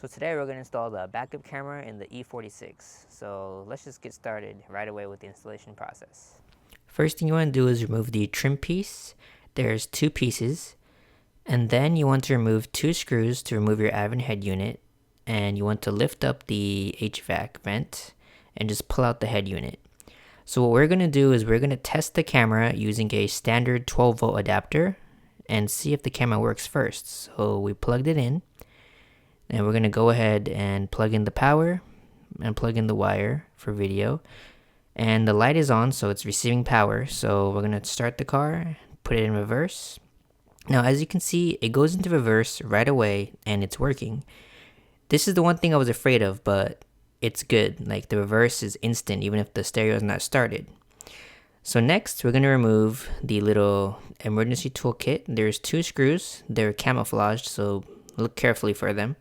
So today we're going to install the backup camera in the E46. So let's just get started right away with the installation process. First thing you want to do is remove the trim piece. There's two pieces. And then you want to remove two screws to remove your advent head unit. And you want to lift up the HVAC vent and just pull out the head unit. So what we're going to do is we're going to test the camera using a standard 12 volt adapter and see if the camera works first. So we plugged it in. And we're going to go ahead and plug in the power and plug in the wire for video. And the light is on, so it's receiving power. So we're going to start the car, put it in reverse. Now, as you can see, it goes into reverse right away and it's working. This is the one thing I was afraid of, but it's good. Like the reverse is instant, even if the stereo is not started. So next, we're going to remove the little emergency toolkit. There's two screws. They're camouflaged, so look carefully for them.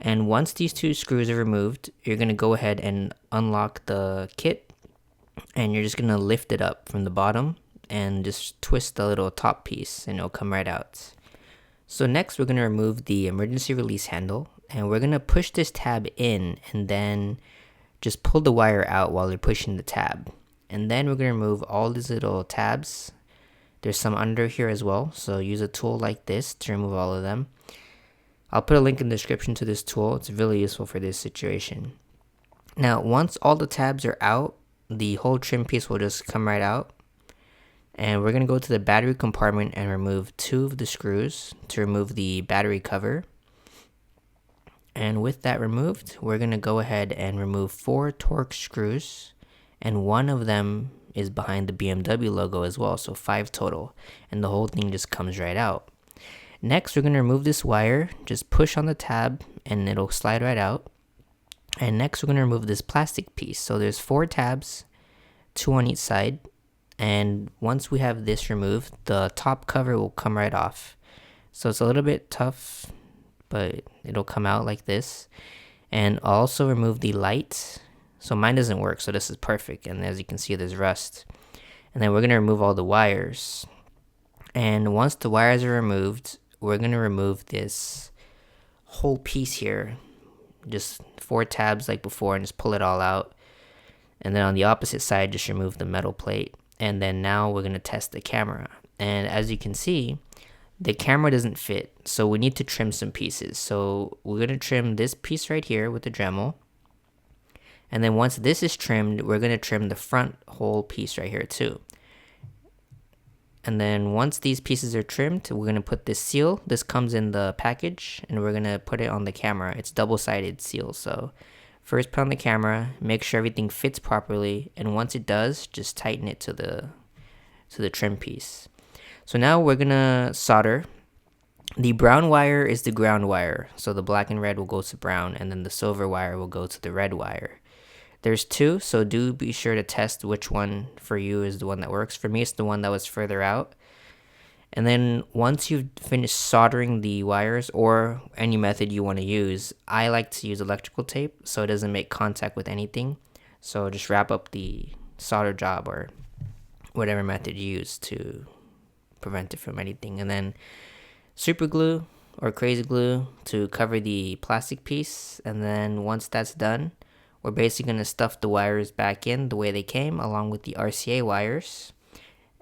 And once these two screws are removed, you're going to go ahead and unlock the kit. And you're just going to lift it up from the bottom and just twist the little top piece and it'll come right out. So next we're going to remove the emergency release handle. And we're going to push this tab in and then just pull the wire out while you're pushing the tab. And then we're going to remove all these little tabs. There's some under here as well. So use a tool like this to remove all of them. I'll put a link in the description to this tool. It's really useful for this situation. Now, once all the tabs are out, the whole trim piece will just come right out. And we're going to go to the battery compartment and remove two of the screws to remove the battery cover. And with that removed, we're going to go ahead and remove 4 torx screws. And one of them is behind the BMW logo as well, so 5 total. And the whole thing just comes right out. Next, we're going to remove this wire, just push on the tab and it'll slide right out. And next, we're going to remove this plastic piece. So there's 4 tabs, 2 on each side. And once we have this removed, the top cover will come right off. So it's a little bit tough, but it'll come out like this. And I'll also remove the light. So mine doesn't work, so this is perfect. And as you can see, there's rust. And then we're going to remove all the wires. And once the wires are removed, we're going to remove this whole piece here, just 4 tabs like before, and just pull it all out. And then on the opposite side, just remove the metal plate. And then now we're going to test the camera. And as you can see, the camera doesn't fit, so we need to trim some pieces. So we're going to trim this piece right here with the Dremel. And then once this is trimmed, we're going to trim the front whole piece right here too. And then once these pieces are trimmed, we're going to put this seal. This comes in the package and we're going to put it on the camera. It's double-sided seal. So first put on the camera, make sure everything fits properly. And once it does, just tighten it to the trim piece. So now we're going to solder. The brown wire is the ground wire. So the black and red will go to brown and then the silver wire will go to the red wire. There's 2, so do be sure to test which one for you is the one that works. For me, it's the one that was further out. And then once you've finished soldering the wires or any method you want to use, I like to use electrical tape so it doesn't make contact with anything. So just wrap up the solder job or whatever method you use to prevent it from anything. And then super glue or crazy glue to cover the plastic piece. And then once that's done, we're basically going to stuff the wires back in the way they came along with the RCA wires.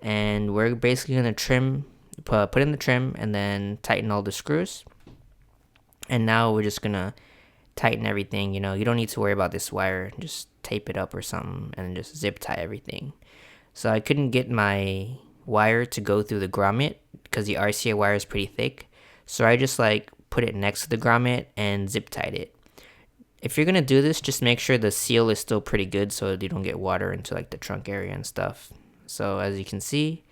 And we're basically going to put in the trim and then tighten all the screws. And now we're just going to tighten everything. You know, you don't need to worry about this wire. Just tape it up or something and just zip tie everything. So I couldn't get my wire to go through the grommet because the RCA wire is pretty thick. So I just put it next to the grommet and zip tied it. If you're going to do this, just make sure the seal is still pretty good so you don't get water into the trunk area and stuff. So as you can see,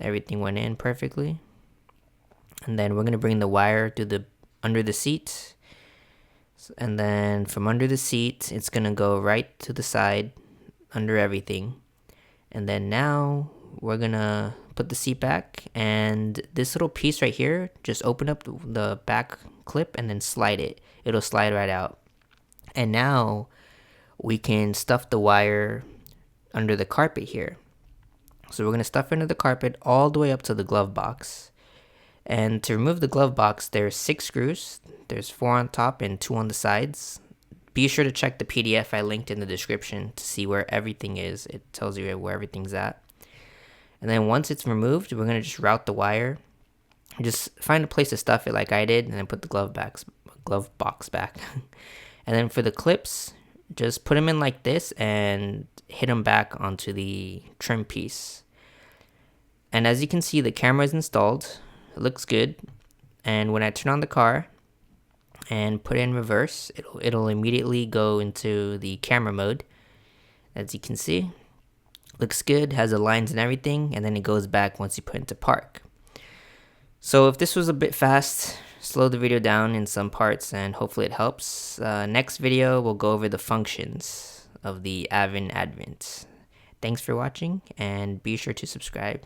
everything went in perfectly. And then we're going to bring the wire to under the seat. And then from under the seat, it's going to go right to the side under everything. And then now we're going to put the seat back. And this little piece right here, just open up the back clip and then slide it. It'll slide right out. And now we can stuff the wire under the carpet here. So we're going to stuff it under the carpet all the way up to the glove box. And to remove the glove box, there's 6 screws. There's 4 on top and 2 on the sides. Be sure to check the PDF I linked in the description to see where everything is. It tells you where everything's at. And then once it's removed, we're going to just route the wire. Just find a place to stuff it like I did, and then put the glove box back. And then for the clips, just put them in like this and hit them back onto the trim piece. And as you can see, the camera is installed. It looks good. And when I turn on the car and put it in reverse, it'll immediately go into the camera mode. As you can see, looks good, has the lines and everything, and then it goes back once you put it into park. So if this was a bit fast, slow the video down in some parts and hopefully it helps. Next video, we'll go over the functions of the Avon Advent. Thanks for watching, and be sure to subscribe.